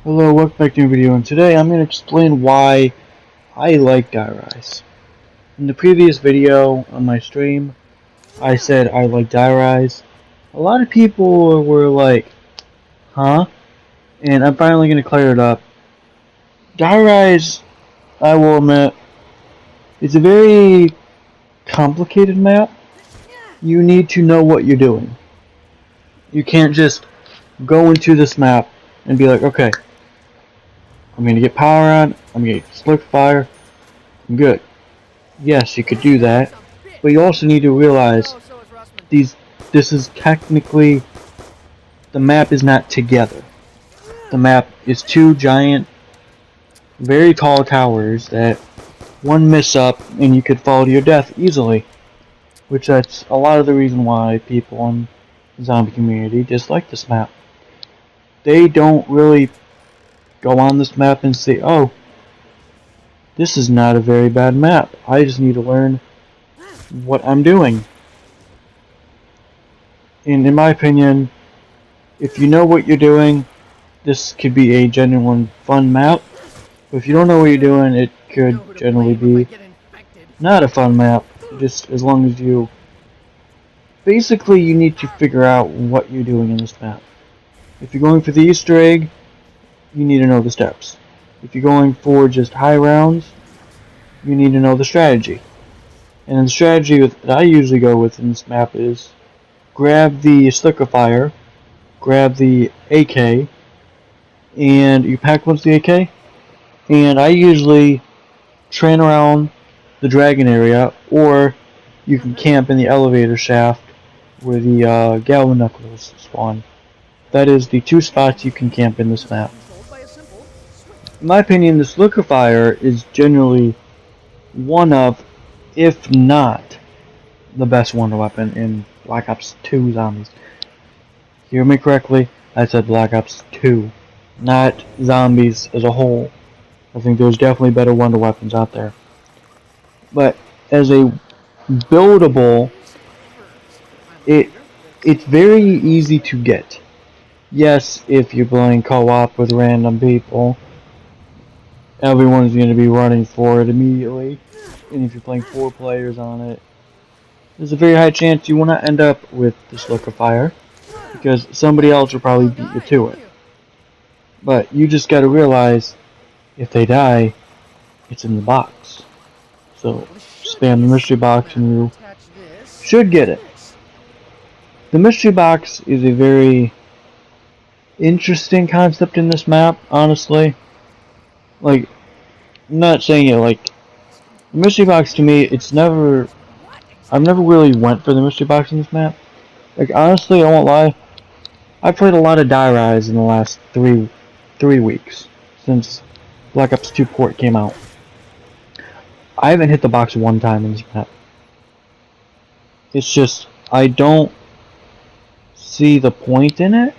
Hello, welcome back to a video, and today I'm going to explain why I like Die Rise. In the previous video on my stream, I said I like Die Rise. A lot of people were like, huh? And I'm finally going to clear it up. Die Rise, I will admit, is a very complicated map. You need to know what you're doing. You can't just go into this map and be like, okay, I'm going to get power on, I'm going to get slick fire, I'm good. Yes, you could do that, but you also need to realize this is technically, the map is not together. The map is two giant, very tall towers that one miss up and you could fall to your death easily. Which that's a lot of the reason why people in the zombie community dislike this map. They don't really go on this map and say, oh, this is not a very bad map. I just need to learn what I'm doing. And in my opinion, if you know what you're doing, this could be a genuine fun map. But if you don't know what you're doing, it could generally be not a fun map. Just as long as you... Basically, you need to figure out what you're doing in this map. If you're going for the Easter egg, you need to know the steps. If you're going for just high rounds, you need to know the strategy. And the strategy that I usually go with in this map is grab the Slicker Fire, grab the AK, and you pack once the AK, and I usually train around the dragon area, or you can camp in the elevator shaft where the Galvan Knuckles spawn. That is the two spots you can camp in this map. In my opinion, the Slicker Fire is generally one of, if not the best wonder weapon in Black Ops 2 Zombies. Hear me correctly, I said Black Ops 2, not Zombies as a whole. I think there's definitely better wonder weapons out there. But as a buildable, it's very easy to get. Yes, if you're playing co-op with random people, everyone's going to be running for it immediately. And if you're playing 4 players on it, there's a very high chance you will not end up with the Slicker Fire, because somebody else will probably beat you to it. But you just gotta realize, if they die, it's in the box. So spam the mystery box and you should get it. The mystery box is a very interesting concept in this map, honestly. Like, I'm not saying it like, the mystery box to me, I've never really went for the mystery box in this map. Like, honestly, I won't lie, I played a lot of Die Rise in the last three weeks, since Black Ops 2 port came out. I haven't hit the box one time in this map. It's just, I don't see the point in it,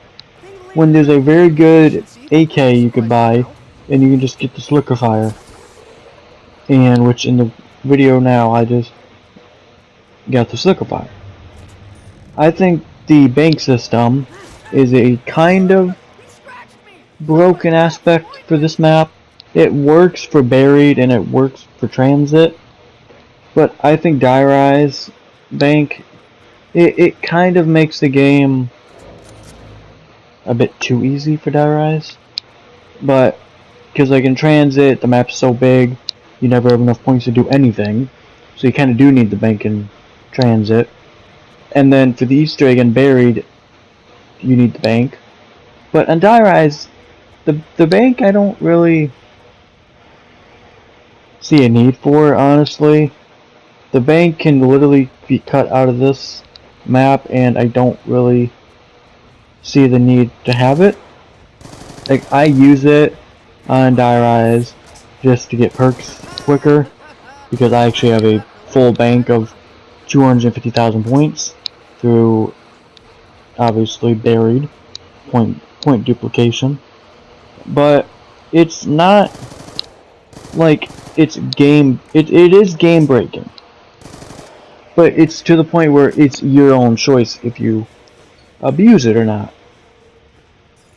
when there's a very good AK you could buy, and you can just get the Slicker Fire. And which in the video now, I just got the Slicker Fire. I think the bank system is a kind of broken aspect for this map. It works for buried and it works for transit, but I think Die Rise bank, it kind of makes the game a bit too easy for Die Rise. But because like in transit, the map's so big, you never have enough points to do anything, so you kind of do need the bank in transit. And then for the Easter egg and buried, you need the bank. But on Die Rise, the bank I don't really see a need for, honestly. The bank can literally be cut out of this map, and I don't really see the need to have it. Like, I use it on Die Rise just to get perks quicker, because I actually have a full bank of 250,000 points through, obviously, buried point duplication. But it's not like it's game. It is game breaking, but it's to the point where it's your own choice if you abuse it or not.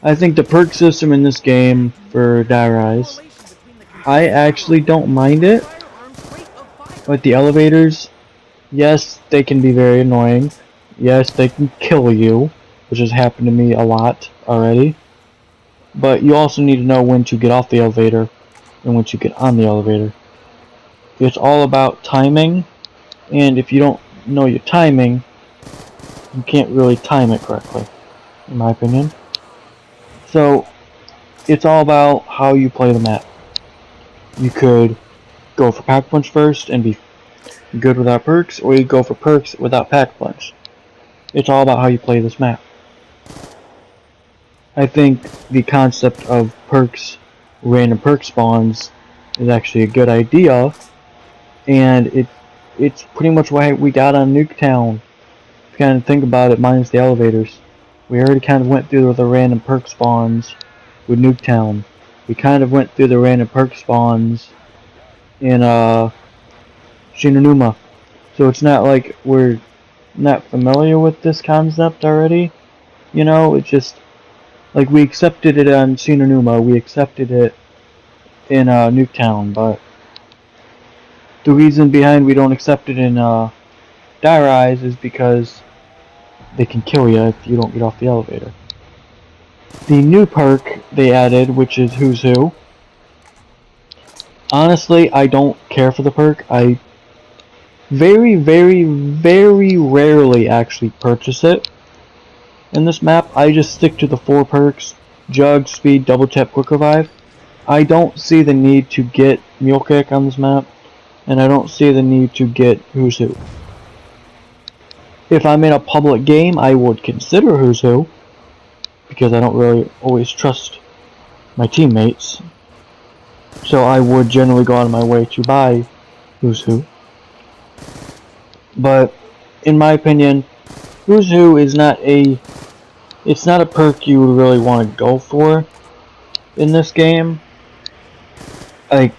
I think the perk system in this game for Die Rise, I actually don't mind it. With the elevators, yes, they can be very annoying. Yes, they can kill you, which has happened to me a lot already. But you also need to know when to get off the elevator and when to get on the elevator. It's all about timing, and if you don't know your timing, you can't really time it correctly, in my opinion. So, it's all about how you play the map. You could go for Pack Punch first and be good without perks, or you go for perks without Pack Punch. It's all about how you play this map. I think the concept of perks, random perk spawns, is actually a good idea, and it's pretty much what we got on Nuketown. If you kind of think about it, minus the elevators. We already kind of went through the random perk spawns with Nuketown. We kind of went through the random perk spawns in Shinonuma. So it's not like we're not familiar with this concept already. You know, it's just like we accepted it on Shinonuma, we accepted it in Nuketown, but the reason behind we don't accept it in Die Rise is because they can kill you if you don't get off the elevator. The new perk they added, which is Who's Who. Honestly, I don't care for the perk. I very, very, very rarely actually purchase it. In this map, I just stick to the 4 perks: Jug, Speed, Double Tap, Quick Revive. I don't see the need to get Mule Kick on this map, and I don't see the need to get Who's Who. If I'm in a public game, I would consider Who's Who, because I don't really always trust my teammates. So I would generally go out of my way to buy Who's Who. But in my opinion, Who's Who is not a perk you would really want to go for in this game. Like,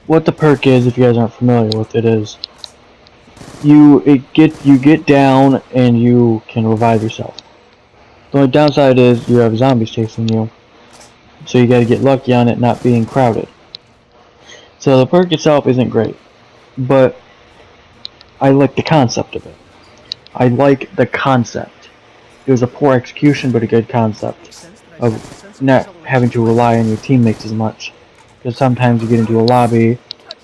what the perk is, if you guys aren't familiar with it, is you get down and you can revive yourself. The only downside is you have zombies chasing you, so you gotta get lucky on it not being crowded. So the perk itself isn't great, but I like the concept of it. I like the concept. It was a poor execution, but a good concept of not having to rely on your teammates as much. Because sometimes you get into a lobby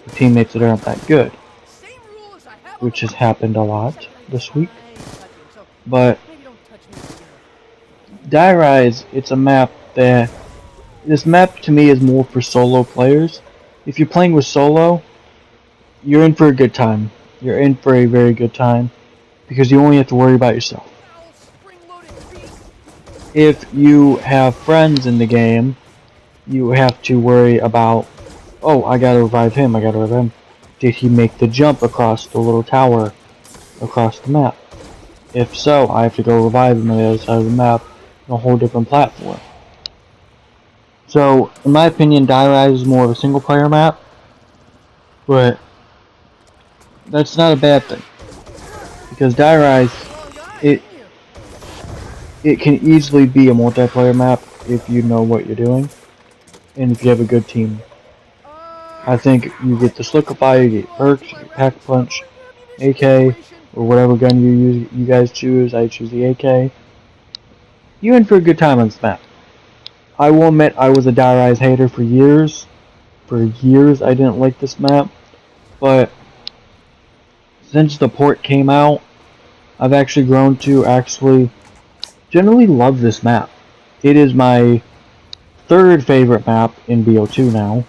with teammates that aren't that good, which has happened a lot this week. But Die Rise, it's a map that... This map to me is more for solo players. If you're playing with solo, you're in for a good time. You're in for a very good time, because you only have to worry about yourself. If you have friends in the game, you have to worry about, oh, I gotta revive him, I gotta revive him. Did he make the jump across the little tower across the map? If so, I have to go revive him on the other side of the map on a whole different platform. So, in my opinion, Die Rise is more of a single player map, but that's not a bad thing. Because Die Rise, it can easily be a multiplayer map if you know what you're doing, and if you have a good team. I think you get the Slickify, you get perks, you get Pack Punch, AK, or whatever gun you guys choose. I choose the AK. You're in for a good time on this map. I will admit I was a Die Rise hater for years. For years I didn't like this map, but since the port came out, I've actually grown to generally love this map. It is my 3rd favorite map in BO2 now,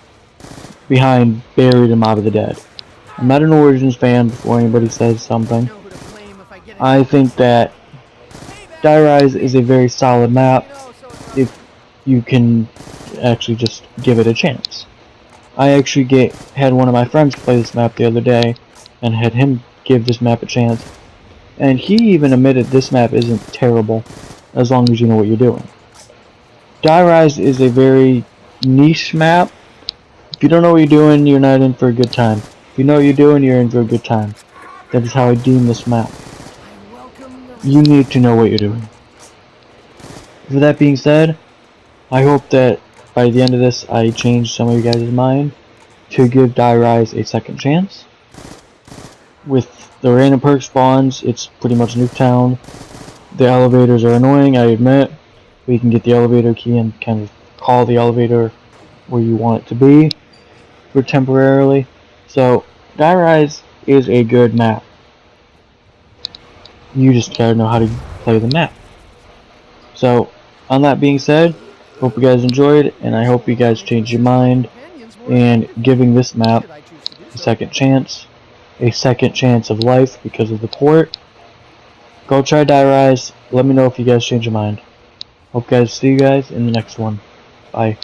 behind Buried and Mob of the Dead. I'm not an Origins fan before anybody says something. I think that Die Rise is a very solid map if you can actually just give it a chance. I actually had one of my friends play this map the other day and had him give this map a chance, and he even admitted this map isn't terrible as long as you know what you're doing. Die Rise is a very niche map. If you don't know what you're doing, you're not in for a good time. If you know what you're doing, you're in for a good time. That is how I deem this map. You need to know what you're doing. with that being said, I hope that by the end of this I change some of you guys' mind to give Die Rise a second chance. With the random perk spawns, it's pretty much Nuketown. The elevators are annoying, I admit. But you can get the elevator key and kind of call the elevator where you want it to be for temporarily. So, Die Rise is a good map. You just gotta know how to play the map. So, on that being said, hope you guys enjoyed, and I hope you guys change your mind and giving this map a second chance of life because of the port. Go try Die Rise. Let me know if you guys change your mind. Hope guys see you guys in the next one. Bye.